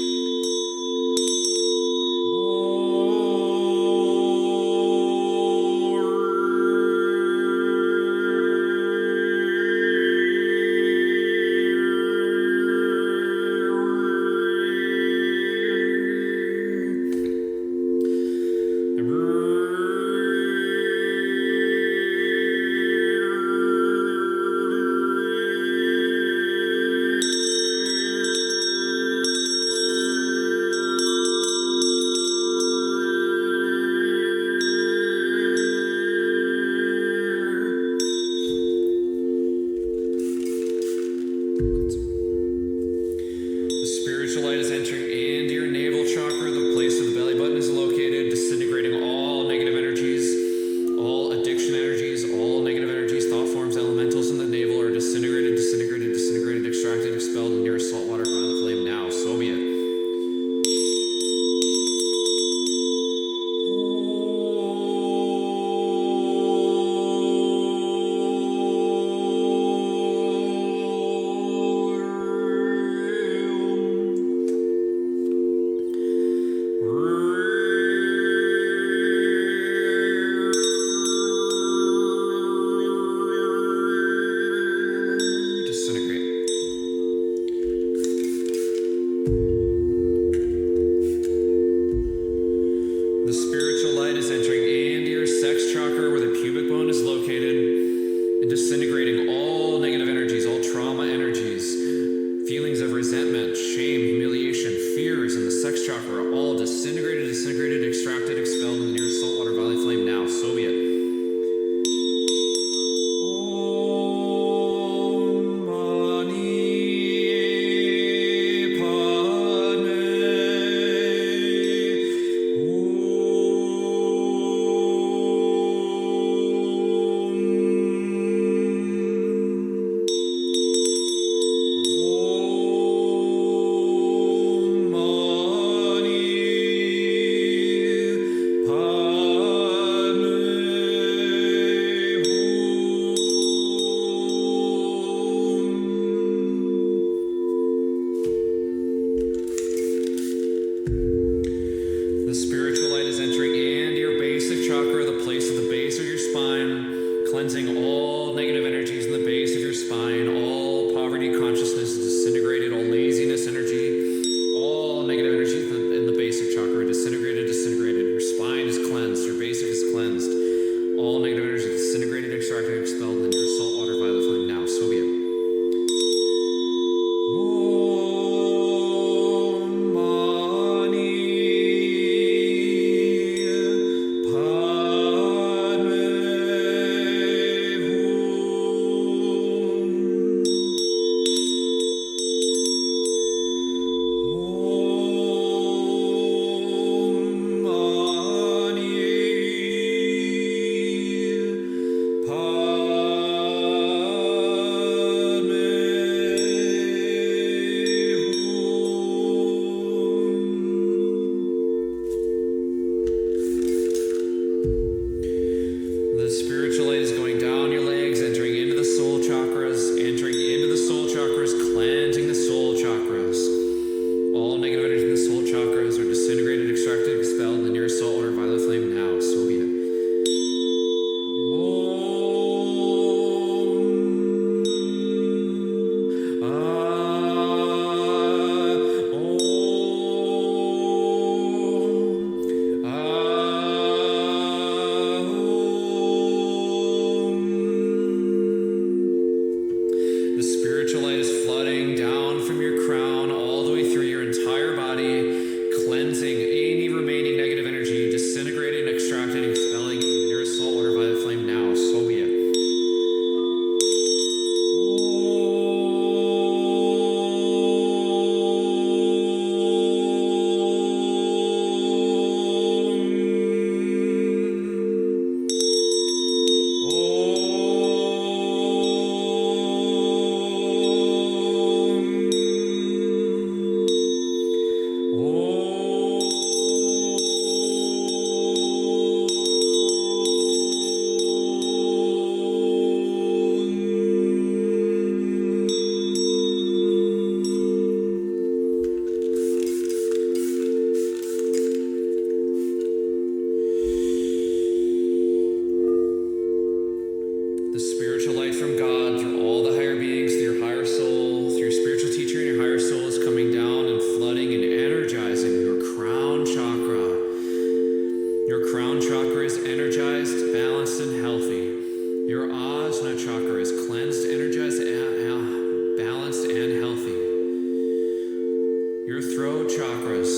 Your throat chakras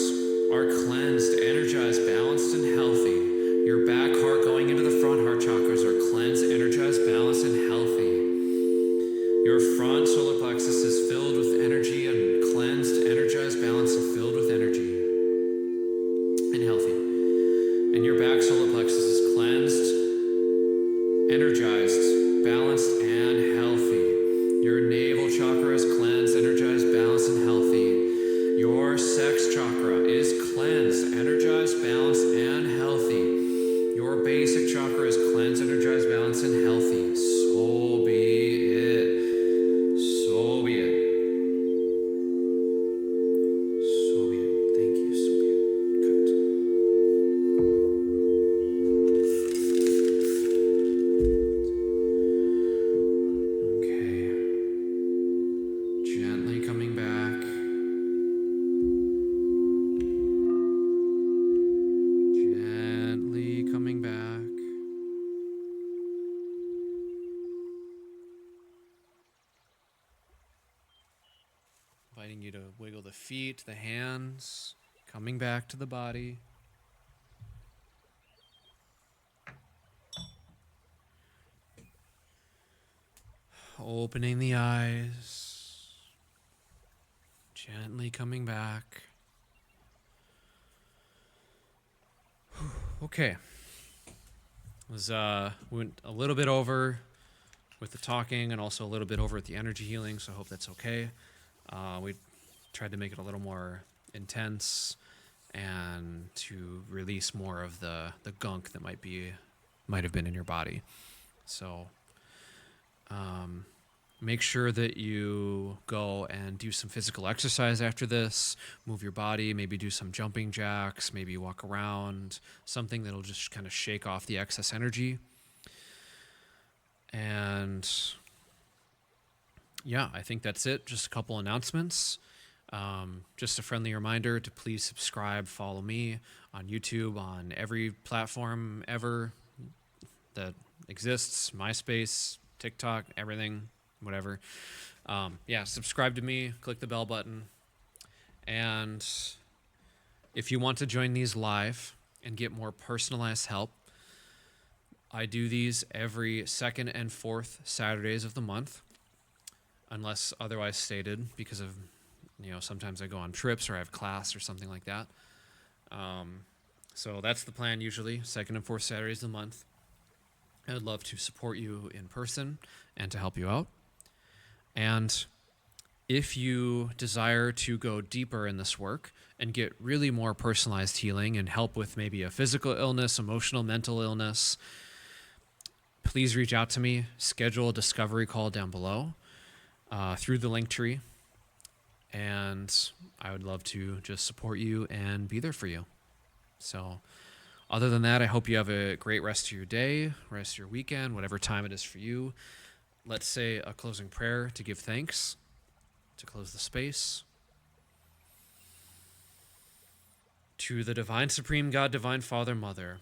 are cleansed, energized, balanced, and healthy. Your back heart going into the front heart chakras are cleansed, energized, balanced, and healthy. Your front solar plexus is filled with energy and cleansed, energized, balanced, and filled with energy and healthy. And your back solar plexus is cleansed, energized, balanced, and healthy. Your navel chakra is cleansed, energized, balanced, and healthy. Your sex chakra is cleansed, energized, balanced, and healthy. Your basic chakra is cleansed, energized, balanced, and healthy. So be it. So be it. So be it. Thank you. So be it. Okay. Gently coming back. Gently coming back. Inviting you to wiggle the feet, the hands, coming back to the body. Opening the eyes. Gently coming back. Okay. Went a little bit over with the talking and also a little bit over with the energy healing, so I hope that's okay. We tried to make it a little more intense and to release more of the gunk that might have been in your body. So make sure that you go and do some physical exercise after this. Move your body, maybe do some jumping jacks, maybe walk around, something that'll just kind of shake off the excess energy. And yeah, I think that's it. Just a couple announcements. Just a friendly reminder to please subscribe, follow me on YouTube, on every platform ever that exists, MySpace, TikTok, everything, whatever. Yeah, subscribe to me, click the bell button. And if you want to join these live and get more personalized help, I do these every second and fourth Saturdays of the month, unless otherwise stated, because of, sometimes I go on trips or I have class or something like that. So that's the plan usually, second and fourth Saturdays of the month. I would love to support you in person and to help you out. And if you desire to go deeper in this work and get really more personalized healing and help with maybe a physical illness, emotional, mental illness, please reach out to me. Schedule a discovery call down below through the link tree. And I would love to just support you and be there for you. So other than that, I hope you have a great rest of your day, rest of your weekend, whatever time it is for you. Let's say a closing prayer to give thanks, to close the space. To the Divine Supreme God, Divine Father, Mother,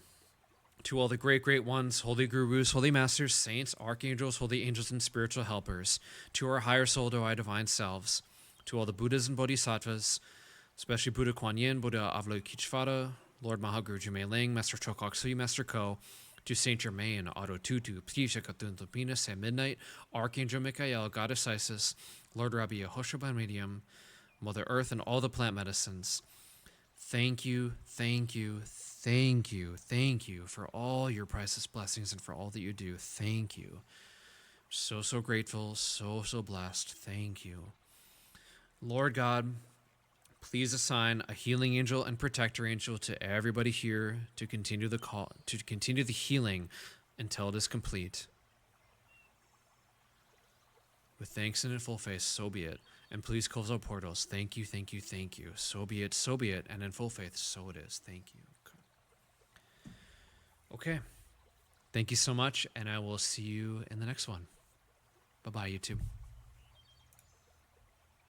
to all the great, great ones, holy gurus, holy masters, saints, archangels, holy angels, and spiritual helpers, to our higher soul, to our divine selves, to all the Buddhas and Bodhisattvas, especially Buddha Kuan Yin, Buddha Avalokiteshvara, Lord Mahaguru Jumei Master Chokhok Sui, Master Ko, to Saint Germain, Otto Tutu, Ptisha Katun Lupina, Sam Midnight, Archangel Michael, Goddess Isis, Lord Rabbi Yehoshua Medium, Mother Earth, and all the plant medicines. Thank you, thank you, thank you, thank you for all your priceless blessings and for all that you do. Thank you. So, so grateful, so, so blessed. Thank you. Lord God, please assign a healing angel and protector angel to everybody here to continue the healing until it is complete. With thanks and in full faith, so be it. And please close our portals. Thank you, thank you, thank you. So be it, and in full faith, so it is. Thank you. Okay. Thank you so much, and I will see you in the next one. Bye-bye, YouTube.